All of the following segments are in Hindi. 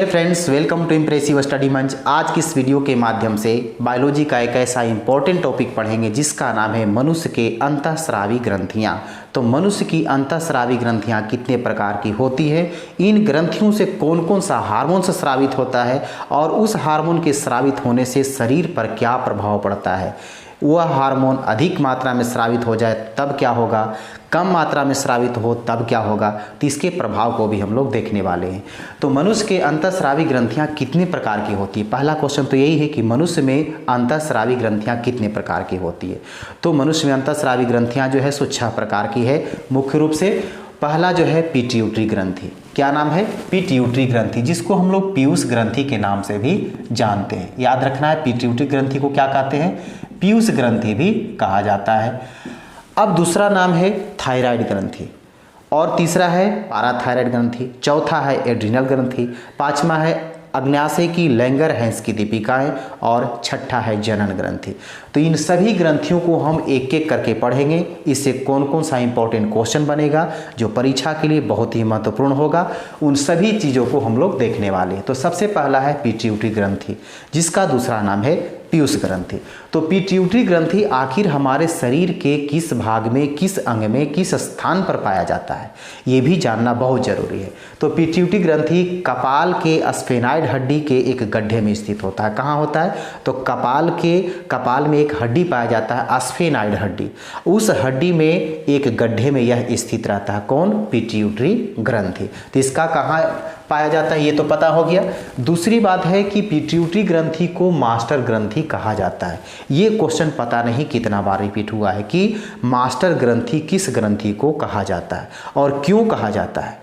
Friends, welcome to impressive study मंच। आज की इस वीडियो के माध्यम से बायोलॉजी का एक ऐसा इंपॉर्टेंट टॉपिक पढ़ेंगे जिसका नाम है मनुष्य के अंतःस्रावी ग्रंथियां। तो मनुष्य की अंतःस्रावी ग्रंथियां कितने प्रकार की होती है, इन ग्रंथियों से कौन कौन सा हार्मोन स्रावित होता है और उस हार्मोन के स्रावित होने से शरीर पर क्या प्रभाव पड़ता है, वह हार्मोन अधिक मात्रा में स्रावित हो जाए तब क्या होगा, कम मात्रा में स्रावित हो तब क्या होगा, तो इसके प्रभाव को भी हम लोग देखने वाले हैं। तो मनुष्य के अंतःस्रावी ग्रंथियां कितने प्रकार की होती है, पहला क्वेश्चन तो यही है कि मनुष्य में अंतःस्रावी ग्रंथियां कितने प्रकार की होती है। तो मनुष्य में अंतःस्रावी ग्रंथियां जो है सो 6 प्रकार की है। मुख्य रूप से पहला जो है पिट्यूटरी ग्रंथि। क्या नाम है? पिट्यूटरी ग्रंथि, जिसको हम लोग पीयूष ग्रंथि के नाम से भी जानते हैं। याद रखना है, पिट्यूटरी ग्रंथि को क्या कहते हैं? पीयूष ग्रंथि भी कहा जाता है। अब दूसरा नाम है थायराइड ग्रंथि, और तीसरा है पाराथायराइड ग्रंथि, चौथा है एड्रिनल ग्रंथि, पांचवा है अग्न्याशय की लैंगर हैंस की दीपिकाएं, और छठा है जनन ग्रंथि। तो इन सभी ग्रंथियों को हम एक एक करके पढ़ेंगे। इससे कौन कौन सा इंपॉर्टेंट क्वेश्चन बनेगा जो परीक्षा के लिए बहुत ही महत्वपूर्ण होगा, उन सभी चीज़ों को हम लोग देखने वाले हैं। तो सबसे पहला है पिट्यूटरी ग्रंथि, जिसका दूसरा नाम है पीयूष ग्रंथि। तो पिट्यूटरी ग्रंथि आखिर हमारे शरीर के किस भाग में, किस अंग में, किस स्थान पर पाया जाता है, ये भी जानना बहुत जरूरी है। तो पिट्यूटरी ग्रंथि कपाल के स्फेनाइड हड्डी के एक गड्ढे में स्थित होता है। कहाँ होता है? तो कपाल में एक हड्डी पाया जाता है, स्फेनाइड हड्डी। उस हड्डी में एक गड्ढे में यह स्थित रहता है। कौन? पिट्यूटरी ग्रंथि। तो इसका कहाँ पाया जाता है ये तो पता हो गया। दूसरी बात है कि पिट्यूटरी ग्रंथि को मास्टर ग्रंथि कहा जाता है। ये क्वेश्चन पता नहीं कितना बार रिपीट हुआ है कि मास्टर ग्रंथि किस ग्रंथि को कहा जाता है और क्यों कहा जाता है।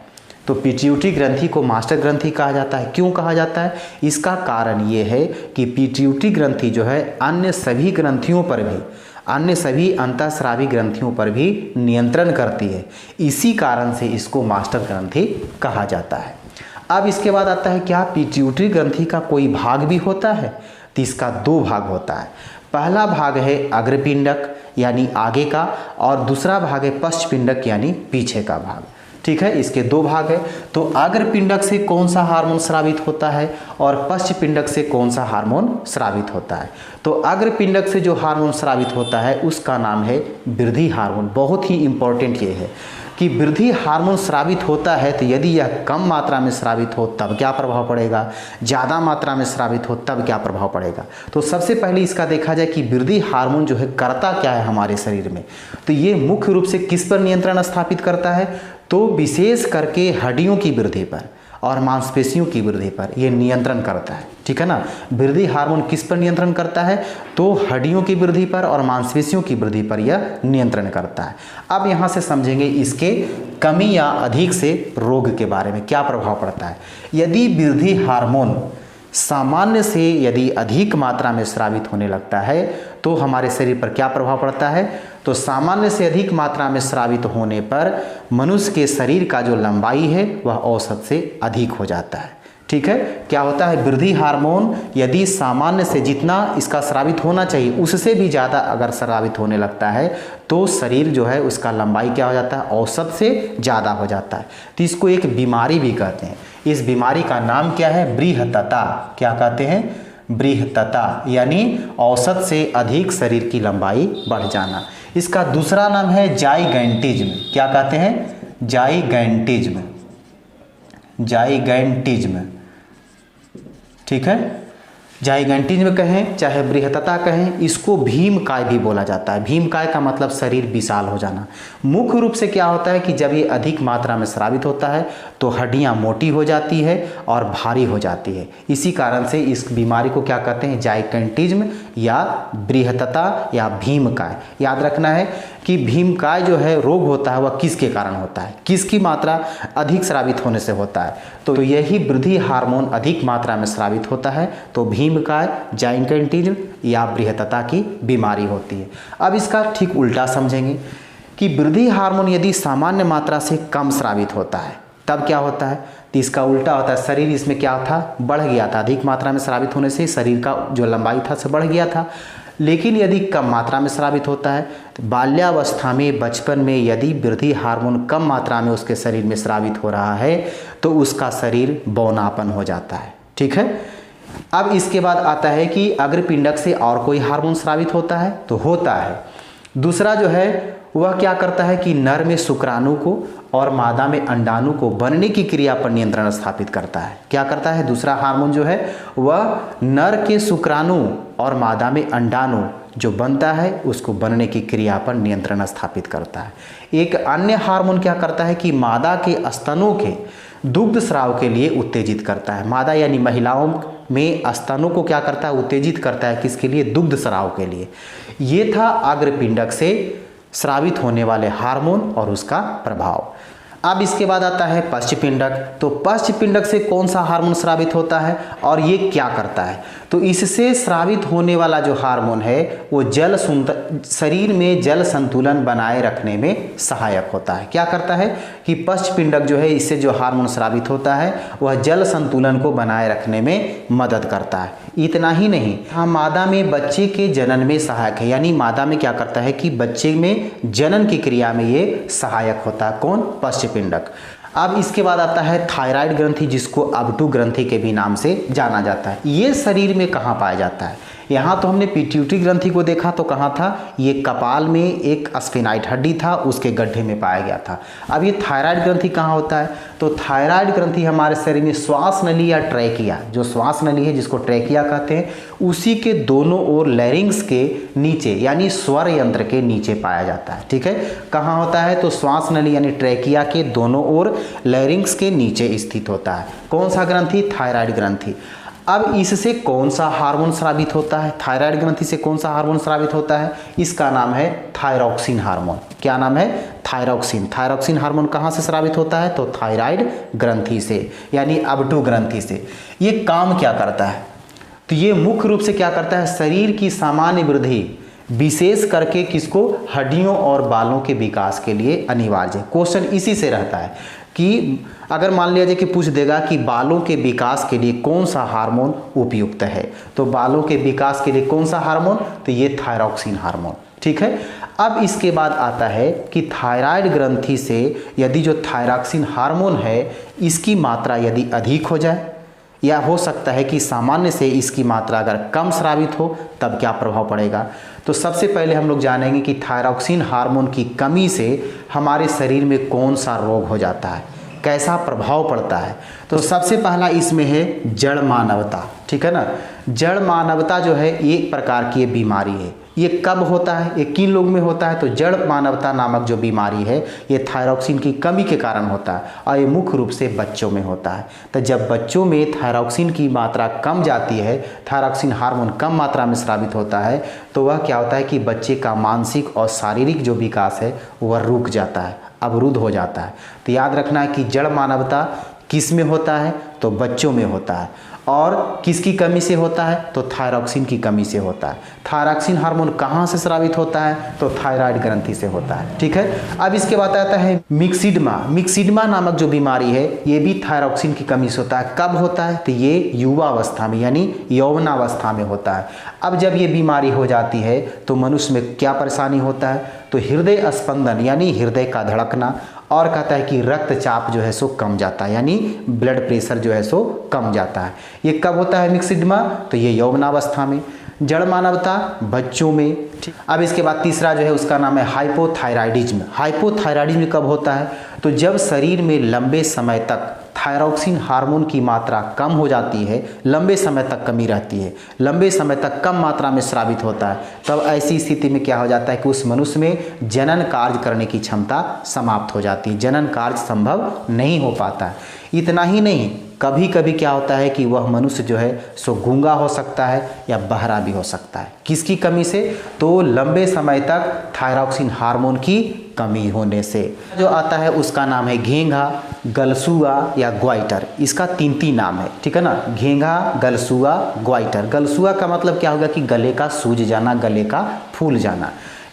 तो पिट्यूटरी ग्रंथि को मास्टर ग्रंथि कहा जाता है। क्यों कहा जाता है? इसका कारण ये है कि पिट्यूटरी ग्रंथि जो है अन्य सभी ग्रंथियों पर भी, अन्य सभी अंतःस्रावी ग्रंथियों पर भी नियंत्रण करती है। इसी कारण से इसको मास्टर ग्रंथि कहा जाता है। अब इसके बाद आता है क्या पिट्यूटरी ग्रंथि का कोई भाग भी होता है? तो इसका 2 भाग होता है। पहला भाग है अग्रपिंडक यानी आगे का, और दूसरा भाग है पश्चपिंडक यानी पीछे का भाग। ठीक है, इसके 2 भाग है। तो अग्रपिंडक से कौन सा हार्मोन स्रावित होता है और पश्चपिंडक से कौन सा हार्मोन स्रावित होता है? तो अग्रपिंडक से जो हार्मोन स्रावित होता है उसका नाम है वृद्धि हार्मोन। बहुत ही इंपॉर्टेंट ये है कि वृद्धि हार्मोन स्रावित होता है, तो यदि यह कम मात्रा में स्रावित हो तब क्या प्रभाव पड़ेगा, ज़्यादा मात्रा में स्रावित हो तब क्या प्रभाव पड़ेगा। तो सबसे पहले इसका देखा जाए कि वृद्धि हार्मोन जो है करता क्या है हमारे शरीर में। तो ये मुख्य रूप से किस पर नियंत्रण स्थापित करता है? तो विशेष करके हड्डियों की वृद्धि पर और मांसपेशियों की वृद्धि पर यह नियंत्रण करता है। ठीक है ना। वृद्धि हार्मोन किस पर नियंत्रण करता है? तो हड्डियों की वृद्धि पर और मांसपेशियों की वृद्धि पर यह नियंत्रण करता है। अब यहाँ से समझेंगे इसके कमी या अधिक से रोग के बारे में क्या प्रभाव पड़ता है। यदि वृद्धि हार्मोन सामान्य से यदि अधिक मात्रा में स्रावित होने लगता है तो हमारे शरीर पर क्या प्रभाव पड़ता है? तो सामान्य से अधिक मात्रा में स्रावित होने पर मनुष्य के शरीर का जो लंबाई है वह औसत से अधिक हो जाता है। ठीक है, क्या होता है? वृद्धि हार्मोन यदि सामान्य से जितना इसका स्रावित होना चाहिए उससे भी ज़्यादा अगर स्रावित होने लगता है तो शरीर जो है उसका लंबाई क्या हो जाता है? औसत से ज़्यादा हो जाता है। तो इसको एक बीमारी भी कहते हैं। इस बीमारी का नाम क्या है? बृहत्तता। क्या कहते हैं? बृहत्तता, यानी औसत से अधिक शरीर की लंबाई बढ़ जाना। इसका दूसरा नाम है जाइगैंटिज्म। क्या कहते हैं? जाइगैंटिज्म। जाइगैंटिज्म। ठीक है, जाइगैंटिज्म कहें चाहे बृहत्तता कहें, इसको भीमकाय भी बोला जाता है। भीमकाय का मतलब शरीर विशाल हो जाना। मुख्य रूप से क्या होता है कि जब ये अधिक मात्रा में स्रावित होता है तो हड्डियां मोटी हो जाती है और भारी हो जाती है। इसी कारण से इस बीमारी को क्या कहते हैं? जाइगैंटिज्म या बृहत्तता या भीमकाय। याद रखना है कि भीमकाय जो है रोग होता है वह किसके कारण होता है, किसकी मात्रा अधिक स्रावित होने से होता है। तो यही वृद्धि हार्मोन अधिक मात्रा में स्रावित होता है तो भीमकाय, जाइगैंटिज्म या बृहत्तता की बीमारी होती है। अब इसका ठीक उल्टा समझेंगे कि वृद्धि हार्मोन यदि सामान्य मात्रा से कम स्रावित होता है तब क्या होता है? तो इसका उल्टा होता है। शरीर इसमें क्या था? बढ़ गया था। अधिक मात्रा में स्रावित होने से शरीर का जो लंबाई था से बढ़ गया था। लेकिन यदि कम मात्रा में स्रावित होता है तो बाल्यावस्था में, बचपन में यदि वृद्धि हार्मोन कम मात्रा में उसके शरीर में स्रावित हो रहा है तो उसका शरीर बौनापन हो जाता है। ठीक है। अब इसके बाद आता है कि अग्रपिंडक से और कोई हार्मोन स्रावित होता है, तो होता है। दूसरा जो है वह क्या करता है कि नर में शुक्राणु को और मादा में अंडाणु को बनने की क्रिया पर नियंत्रण स्थापित करता है। क्या करता है दूसरा हार्मोन जो है वह नर के शुक्राणु और मादा में अंडाणु जो बनता है उसको बनने की क्रिया पर नियंत्रण स्थापित करता है। एक अन्य हार्मोन क्या करता है कि मादा के स्तनों के दुग्ध स्राव के लिए उत्तेजित करता है। मादा यानी महिलाओं में स्तनों को क्या करता है, उत्तेजित करता है, किसके लिए, दुग्ध स्राव के लिए। ये था अग्रपिंडक से स्रावित होने वाले हार्मोन और उसका प्रभाव। अब इसके बाद आता है पश्चपिंडक। तो पश्चपिंडक से कौन सा हार्मोन स्रावित होता है और ये क्या करता है, तो इससे स्रावित होने वाला जो हार्मोन है वो शरीर में जल संतुलन बनाए रखने में सहायक होता है। क्या करता है कि पश्चपिंडक जो है इससे जो हार्मोन स्रावित होता है वह जल संतुलन को बनाए रखने में मदद करता है। इतना ही नहीं, हाँ, मादा में बच्चे के जनन में सहायक है, यानी मादा में क्या करता है कि बच्चे में जनन की क्रिया में ये सहायक होता है। कौन, पश्चपिंडक। अब इसके बाद आता है थायराइड ग्रंथि, जिसको अबटू ग्रंथि के भी नाम से जाना जाता है। ये शरीर में कहाँ पाया जाता है, यहाँ तो हमने पिट्यूटरी ग्रंथि को देखा तो कहाँ था, ये कपाल में एक स्फेनाइड हड्डी था, उसके गड्ढे में पाया गया था। अब ये थायराइड ग्रंथि कहाँ होता है, तो थायराइड ग्रंथि हमारे शरीर में श्वास नली या ट्रैकिया, जो श्वास नली है जिसको ट्रैकिया कहते हैं, उसी के दोनों ओर लैरिंग्स के नीचे यानी स्वर यंत्र के नीचे पाया जाता है। ठीक है, कहाँ होता है, तो श्वास नली यानी ट्रैकिया के दोनों ओर लैरिंग्स के नीचे स्थित होता है। कौन सा ग्रंथि, थायराइड ग्रंथि। अब इससे कौन सा हार्मोन स्रावित होता है, थायराइड ग्रंथि से कौन सा हार्मोन स्रावित होता है, इसका नाम है थायरॉक्सिन हार्मोन। क्या नाम है, थायरॉक्सिन। थायरॉक्सिन हार्मोन कहाँ से स्रावित होता है, तो थायराइड ग्रंथि से यानी अबटू ग्रंथि से। ये काम क्या करता है, तो ये मुख्य रूप से क्या करता है, शरीर की सामान्य वृद्धि, विशेष करके किसको, हड्डियों और बालों के विकास के लिए अनिवार्य है। क्वेश्चन इसी से रहता है कि अगर मान लिया जाए कि पूछ देगा कि बालों के विकास के लिए कौन सा हार्मोन उपयुक्त है, तो बालों के विकास के लिए कौन सा हार्मोन, तो ये थायरॉक्सिन हार्मोन। ठीक है, अब इसके बाद आता है कि थायराइड ग्रंथि से यदि जो थायरॉक्सिन हार्मोन है इसकी मात्रा यदि अधिक हो जाए या हो सकता है कि सामान्य से इसकी मात्रा अगर कम स्रावित हो तब क्या प्रभाव पड़ेगा। तो सबसे पहले हम लोग जानेंगे कि थायरॉक्सिन हार्मोन की कमी से हमारे शरीर में कौन सा रोग हो जाता है, कैसा प्रभाव पड़ता है। तो सबसे पहला इसमें है जड़ मानवता। ठीक है ना, जड़ मानवता जो है एक प्रकार की ये बीमारी है। ये कब होता है, ये किन लोग में होता है, तो जड़ मानवता नामक जो बीमारी है ये थायरॉक्सिन की कमी के कारण होता है और ये मुख्य रूप से बच्चों में होता है। तो जब बच्चों में थायरॉक्सिन की मात्रा कम जाती है, थायरॉक्सिन हार्मोन कम मात्रा में स्रावित होता है, तो वह क्या होता है कि बच्चे का मानसिक और शारीरिक जो विकास है वह रुक जाता है, अवरुद्ध हो जाता है। तो याद रखना है कि जड़ मानवता किस में होता है, तो बच्चों में होता है। और किसकी कमी से होता है, तो थायरॉक्सिन की कमी से होता है। थायरॉक्सिन हार्मोन कहाँ से स्रावित होता है, तो थायराइड ग्रंथि से होता है। ठीक है, अब इसके बाद आता है मिक्सिडमा। मिक्सिडमा नामक जो बीमारी है ये भी थायरॉक्सिन की कमी से होता है। कब होता है, तो ये युवा अवस्था में यानी यौवनावस्था में होता है। अब जब ये बीमारी हो जाती है तो मनुष्य में क्या परेशानी होता है, तो हृदय स्पंदन यानी हृदय का धड़कना, और कहता है कि रक्तचाप जो है सो कम जाता है यानी ब्लड प्रेशर जो है सो कम जाता है। ये कब होता है मिक्सिडमा, तो ये यौवनावस्था में। जड़ मानवता बच्चों में। अब इसके बाद तीसरा जो है उसका नाम है हाइपोथायराइडिज्म। हाइपोथायराइडिज्म कब होता है, तो जब शरीर में लंबे समय तक थायरॉक्सिन हार्मोन की मात्रा कम हो जाती है, लंबे समय तक कमी रहती है, लंबे समय तक कम मात्रा में स्रावित होता है, तब ऐसी स्थिति में क्या हो जाता है कि उस मनुष्य में जनन कार्य करने की क्षमता समाप्त हो जाती है, जनन कार्य संभव नहीं हो पाता है। इतना ही नहीं, कभी कभी क्या होता है कि वह मनुष्य जो है सो गूंगा हो सकता है या बहरा भी हो सकता है। किसकी कमी से, तो लंबे समय तक थायरॉक्सिन हार्मोन की कमी होने से। जो आता है उसका नाम है घेंघा, गलसुआ या ग्वाइटर। इसका तीन नाम है, ठीक है ना, घेंघा, गलसुआ, ग्वाइटर। गलसुआ का मतलब क्या होगा कि गले का सूज जाना, गले का फूल जाना।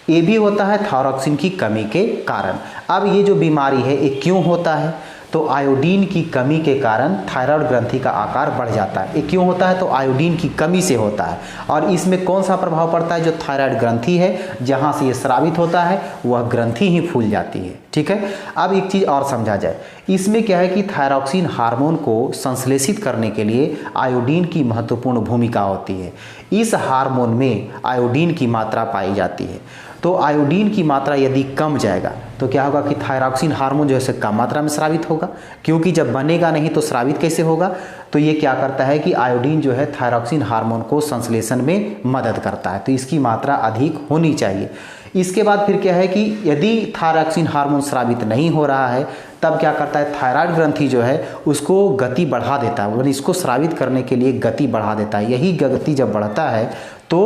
ये भी होता है थायरॉक्सिन की कमी के कारण। अब ये जो बीमारी है ये क्यों होता है, तो आयोडीन की कमी के कारण थायराइड ग्रंथि का आकार बढ़ जाता है। ये क्यों होता है? तो आयोडीन की कमी से होता है। और इसमें कौन सा प्रभाव पड़ता है? जो थायराइड ग्रंथि है जहाँ से ये स्रावित होता है वह ग्रंथि ही फूल जाती है। ठीक है। अब एक चीज़ और समझा जाए, इसमें क्या है कि थायरॉक्सिन हार्मोन को संश्लेषित करने के लिए आयोडीन की महत्वपूर्ण भूमिका होती है। इस हार्मोन में आयोडीन की मात्रा पाई जाती है। तो आयोडीन की मात्रा यदि कम जाएगा तो क्या होगा कि थायरॉक्सिन हार्मोन जो है कम मात्रा में स्रावित होगा, क्योंकि जब बनेगा नहीं तो स्रावित कैसे होगा? तो ये क्या करता है कि आयोडीन जो है थायरॉक्सिन हार्मोन को संश्लेषण में मदद करता है, तो इसकी मात्रा अधिक होनी चाहिए। इसके बाद फिर क्या है कि यदि थायरॉक्सिन हार्मोन स्रावित नहीं हो रहा है तब क्या करता है, थायराइड ग्रंथि जो है उसको गति बढ़ा देता है, इसको स्रावित करने के लिए गति बढ़ा देता है। यही गति जब बढ़ता है तो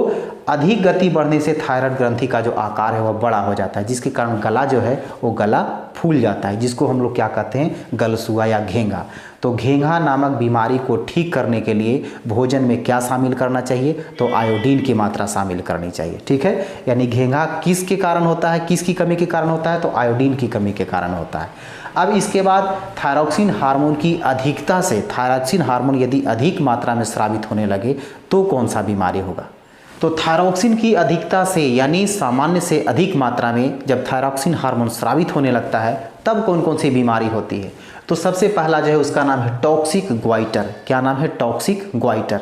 अधिक गति बढ़ने से थायराइड ग्रंथि का जो आकार है वह बड़ा हो जाता है, जिसके कारण गला जो है वो गला फूल जाता है, जिसको हम लोग क्या कहते हैं, गलसुआ या घेंघा। तो घेंघा नामक बीमारी को ठीक करने के लिए भोजन में क्या शामिल करना चाहिए? तो आयोडीन की मात्रा शामिल करनी चाहिए। ठीक है। यानी घेंघा किसके कारण होता है, किसकी कमी के कारण होता है? तो आयोडीन की कमी के कारण होता है। अब इसके बाद थायरॉक्सिन हार्मोन की अधिकता से, थायरॉक्सिन हार्मोन यदि अधिक मात्रा में स्रावित होने लगे तो कौन सा बीमारी होगा? तो थायरॉक्सिन की अधिकता से यानी सामान्य से अधिक मात्रा में जब थायरॉक्सिन हार्मोन स्रावित होने लगता है तब कौन कौन सी बीमारी होती है? तो सबसे पहला जो है उसका नाम है टॉक्सिक ग्वाइटर। क्या नाम है? Toxic goitre.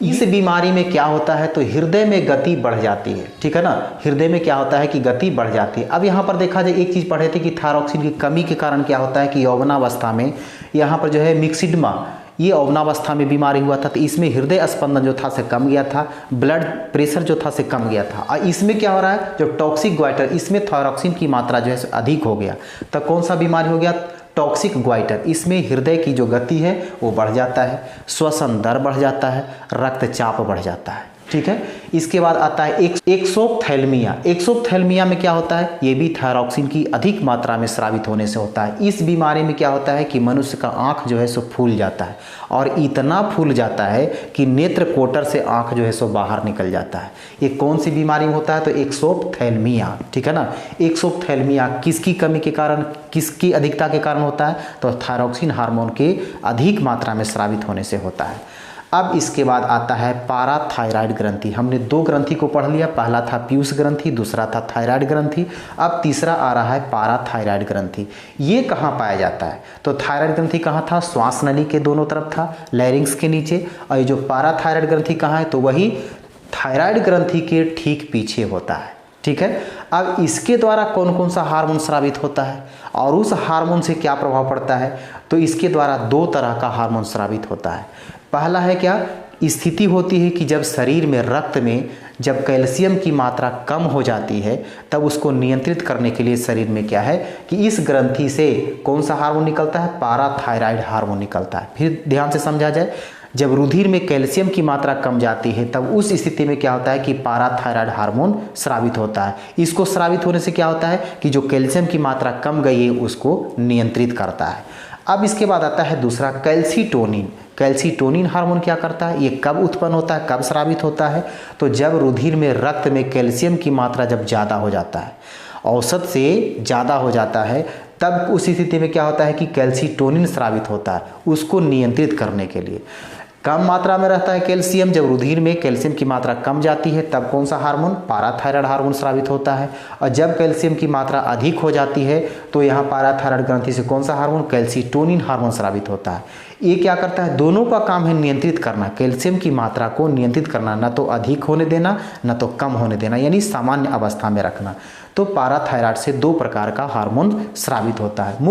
इस बीमारी में क्या होता है? तो हृदय में गति बढ़ जाती है। ठीक है ना, हृदय में क्या होता है कि गति बढ़ जाती है। अब यहाँ पर देखा जाए, एक चीज़ पढ़े थे कि थायरॉक्सिन की कमी के कारण क्या होता है कि यौवनावस्था में यहाँ पर जो है मिक्सिडमा, ये यौवनावस्था में बीमारी हुआ था, तो इसमें हृदय स्पंदन जो था से कम गया था, ब्लड प्रेशर जो था से कम गया था। और इसमें क्या हो रहा है, जो टॉक्सिक ग्वाइटर, इसमें थायरॉक्सिन की मात्रा जो है अधिक हो गया, तो कौन सा बीमारी हो गया? Toxic goitre. इसमें हृदय की जो गति है वो बढ़ जाता है, श्वसन दर बढ़ जाता है, रक्तचाप बढ़ जाता है। ठीक है। इसके बाद आता है एक्सोप्थेल्मिया। एक्सोप्थेल्मिया में क्या होता है? ये भी थायरॉक्सिन की अधिक मात्रा में स्रावित होने से होता है। इस बीमारी में क्या होता है कि मनुष्य का आँख जो है सो फूल जाता है, और इतना फूल जाता है कि नेत्र कोटर से आँख जो है सो बाहर निकल जाता है। ये कौन सी बीमारी में होता है? तो एक्सोप्थेल्मिया। ठीक है ना। एक्सोप्थेल्मिया किसकी कमी के कारण, किसकी अधिकता के कारण होता है? तो थायरॉक्सिन हार्मोन के अधिक मात्रा में स्रावित होने से होता है। अब इसके बाद आता है पाराथायराइड ग्रंथि। हमने दो ग्रंथि को पढ़ लिया, पहला था पीयूष ग्रंथि, दूसरा था थायराइड ग्रंथि। अब तीसरा आ रहा है पाराथायराइड ग्रंथि। ये कहाँ पाया जाता है? तो थायराइड ग्रंथि कहाँ था? श्वास नली के दोनों तरफ था, लैरिंक्स के नीचे। और ये जो पाराथायराइड ग्रंथि कहाँ है? तो वही थायराइड ग्रंथि के ठीक पीछे होता है। ठीक है। अब इसके द्वारा कौन कौन सा हार्मोन स्रावित होता है और उस हार्मोन से क्या प्रभाव पड़ता है? तो इसके द्वारा दो तरह का हार्मोन स्रावित होता है। पहला है क्या? स्थिति होती है कि जब शरीर में, रक्त में जब कैल्शियम की मात्रा कम हो जाती है तब उसको नियंत्रित करने के लिए शरीर में क्या है कि इस ग्रंथि से कौन सा हार्मोन निकलता है? पाराथायराइड हार्मोन निकलता है। फिर ध्यान से समझा जाए, जब रुधिर में कैल्शियम की मात्रा कम जाती है तब उस स्थिति में क्या होता है कि पाराथायराइड हार्मोन स्रावित होता है। इसको स्रावित होने से क्या होता है कि जो कैल्शियम की मात्रा कम गई है उसको नियंत्रित करता है। अब इसके बाद आता है दूसरा कैल्सीटोनिन। कैल्सीटोनिन हार्मोन क्या करता है? ये कब उत्पन्न होता है, कब स्रावित होता है? तो जब रुधिर में, रक्त में कैल्शियम की मात्रा जब ज़्यादा हो जाता है, औसत से ज़्यादा हो जाता है, तब उस स्थिति में क्या होता है कि कैल्सीटोनिन स्रावित होता है, उसको नियंत्रित करने के लिए। कम मात्रा में रहता है कैल्शियम, जब रुधिर में कैल्शियम की मात्रा कम जाती है तब कौन सा हार्मोन? पाराथायराइड हार्मोन स्रावित होता है। और जब कैल्शियम की मात्रा अधिक हो जाती है तो यहाँ पाराथायराइड ग्रंथि से कौन सा हार्मोन? कैल्सीटोनिन हार्मोन स्रावित होता है। ये क्या करता है? दोनों का काम है नियंत्रित करना, कैल्शियम की मात्रा को नियंत्रित करना, ना तो अधिक होने देना ना तो कम होने देना, यानी सामान्य अवस्था में रखना। तो पाराथायराइड से दो प्रकार का हार्मोन स्रावित होता है।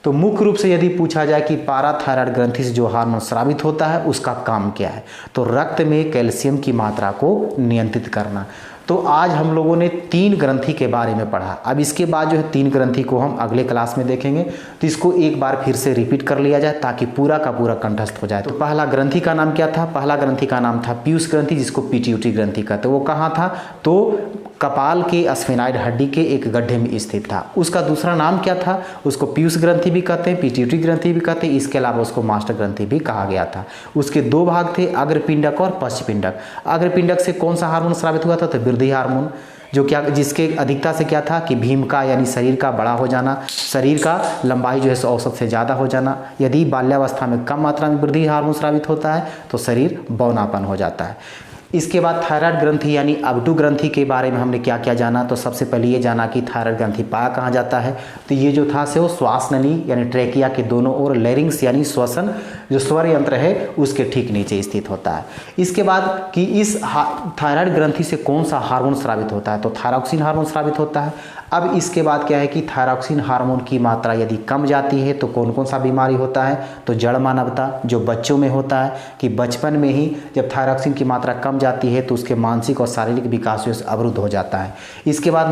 मुख्य रूप से यदि पूछा जाए कि पाराथायराइड ग्रंथि से जो हार्मोन स्रावित होता है उसका काम क्या है, तो रक्त में कैल्शियम की मात्रा को नियंत्रित करना। तो आज हम लोगों ने 3 ग्रंथि के बारे में पढ़ा। अब इसके बाद जो है 3 ग्रंथि को हम अगले क्लास में देखेंगे, तो इसको एक बार फिर से रिपीट कर लिया जाए ताकि पूरा का पूरा कंठस्थ हो जाए। तो पहला ग्रंथि का नाम क्या था? पहला ग्रंथि का नाम था पीयूष ग्रंथि, जिसको पिट्यूटरी ग्रंथि कहते हैं। वो कहाँ था? तो कपाल के स्फेनाइड हड्डी के एक गड्ढे में स्थित था। उसका दूसरा नाम क्या था? उसको पीयूष ग्रंथि भी कहते हैं, पिट्यूटरी ग्रंथि भी कहते हैं, इसके अलावा उसको मास्टर ग्रंथि भी कहा गया था। उसके 2 भाग थे, अग्रपिंडक और पश्चपिंडक। अग्रपिंडक से कौन सा हार्मोन स्रावित हुआ था? तो वृद्धि हार्मोन। जो क्या, जिसके अधिकता से क्या था कि भीम का यानी शरीर का बड़ा हो जाना, शरीर का लंबाई जो है औसत से ज़्यादा हो जाना। यदि बाल्यावस्था में कम मात्रा में वृद्धि हार्मोन स्रावित होता है तो शरीर बौनापन हो जाता है। इसके बाद थायराइड ग्रंथि यानी अबडू ग्रंथि के बारे में हमने क्या क्या जाना, तो सबसे पहले ये जाना कि थायराइड ग्रंथि पाया कहाँ जाता है, तो ये जो था से वो श्वास नली यानी ट्रेकिया के दोनों ओर लैरिंग्स यानी श्वसन जो स्वर यंत्र है उसके ठीक नीचे स्थित होता है। इसके बाद कि इस थायराइड ग्रंथि से कौन सा हार्मोन स्रावित होता है, तो थायरॉक्सिन हार्मोन स्रावित होता है। अब इसके बाद क्या है कि थायरॉक्सिन हार्मोन की मात्रा यदि कम जाती है तो कौन कौन सा बीमारी होता है, तो जड़ मानवता जो बच्चों में होता है कि बचपन में ही जब थायरॉक्सिन की मात्रा कम जाती है तो उसके मानसिक और शारीरिक विकास जो अवरुद्ध हो जाता है। इसके बाद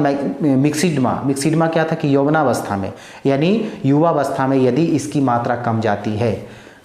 मिक्सिडमा क्या था कि यौवनावस्था में यानी युवावस्था में यदि इसकी मात्रा कम जाती है,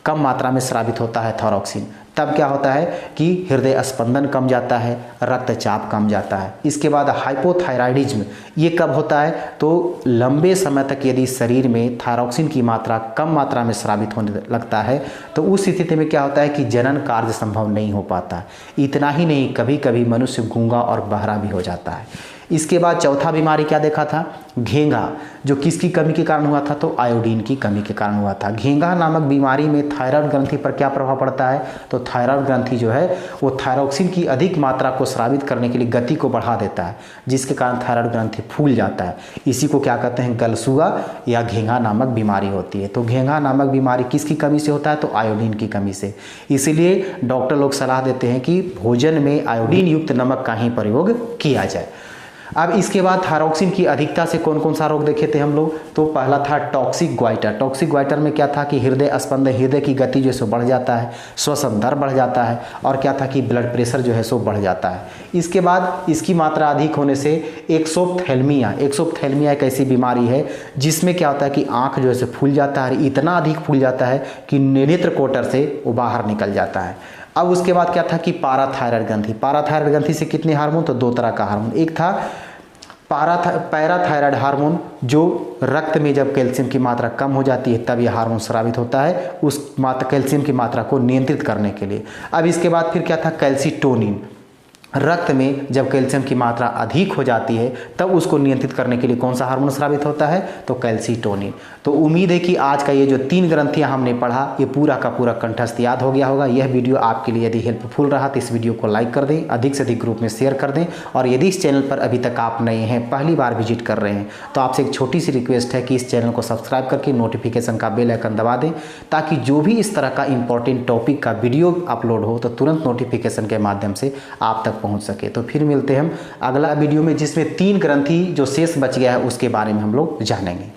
कम मात्रा में स्रावित होता है थायरॉक्सिन, तब क्या होता है कि हृदय स्पंदन कम जाता है, रक्तचाप कम जाता है। इसके बाद हाइपोथायराइडिज्म ये कब होता है, तो लंबे समय तक यदि शरीर में थायरॉक्सिन की मात्रा कम मात्रा में स्रावित होने लगता है तो उस स्थिति में क्या होता है कि जनन कार्य संभव नहीं हो पाता। इतना ही नहीं, कभी कभी मनुष्य गूंगा और बहरा भी हो जाता है। इसके बाद चौथा बीमारी क्या देखा था, घेंघा, जो किसकी कमी के कारण हुआ था, तो आयोडीन की कमी के कारण हुआ था। घेंघा नामक बीमारी में थायराइड ग्रंथि पर क्या प्रभाव पड़ता है, तो थायराइड ग्रंथि जो है वो थायरॉक्सिन की अधिक मात्रा को स्रावित करने के लिए गति को बढ़ा देता है, जिसके कारण थायराइड ग्रंथि फूल जाता है। इसी को क्या कहते हैं, गलसुआ या घेंघा नामक बीमारी होती है। तो घेंघा नामक बीमारी किसकी कमी से होता है, तो आयोडीन की कमी से। इसीलिए डॉक्टर लोग सलाह देते हैं कि भोजन में आयोडीन युक्त नमक का ही प्रयोग किया जाए। अब इसके बाद थायरॉक्सिन की अधिकता से कौन कौन सा रोग देखे थे हम लोग, तो पहला था टॉक्सिक ग्वाइटर। टॉक्सिक ग्वाइटर में क्या था कि हृदय स्पंदन, हृदय की गति जो है सो बढ़ जाता है, श्वसन दर बढ़ जाता है, और क्या था कि ब्लड प्रेशर जो है सो बढ़ जाता है। इसके बाद इसकी मात्रा अधिक होने से एक्सोप्थेल्मिया एक ऐसी बीमारी है जिसमें क्या होता है कि आँख जो है सो फूल जाता है, इतना अधिक फूल जाता है कि नेत्र कोटर से वो बाहर निकल जाता है। अब उसके बाद क्या था कि पाराथायराइड ग्रंथि से कितने हार्मोन, तो दो तरह का हार्मोन, एक था पैराथायराइड हार्मोन जो रक्त में जब कैल्शियम की मात्रा कम हो जाती है तब यह हार्मोन स्रावित होता है उस कैल्शियम की मात्रा को नियंत्रित करने के लिए। अब इसके बाद फिर क्या था, कैल्सीटोनिन, रक्त में जब कैल्शियम की मात्रा अधिक हो जाती है तब उसको नियंत्रित करने के लिए कौन सा हार्मोन स्रावित होता है, तो कैल्सीटोनिन। तो उम्मीद है कि आज का ये जो 3 ग्रंथियां हमने पढ़ा ये पूरा का पूरा कंठस्थ याद हो गया होगा। यह वीडियो आपके लिए यदि हेल्पफुल रहा तो इस वीडियो को लाइक कर दें, अधिक से अधिक ग्रुप में शेयर कर दें, और यदि इस चैनल पर अभी तक आप नए हैं, पहली बार विजिट कर रहे हैं, तो आपसे एक छोटी सी रिक्वेस्ट है कि इस चैनल को सब्सक्राइब करके नोटिफिकेशन का बेल आइकन दबा दें, ताकि जो भी इस तरह का इंपॉर्टेंट टॉपिक का वीडियो अपलोड हो तो तुरंत नोटिफिकेशन के माध्यम से आप तक पहुँच सके। तो फिर मिलते हैं हम अगला वीडियो में जिसमें 3 ग्रंथि जो शेष बच गया है उसके बारे में हम लोग जानेंगे।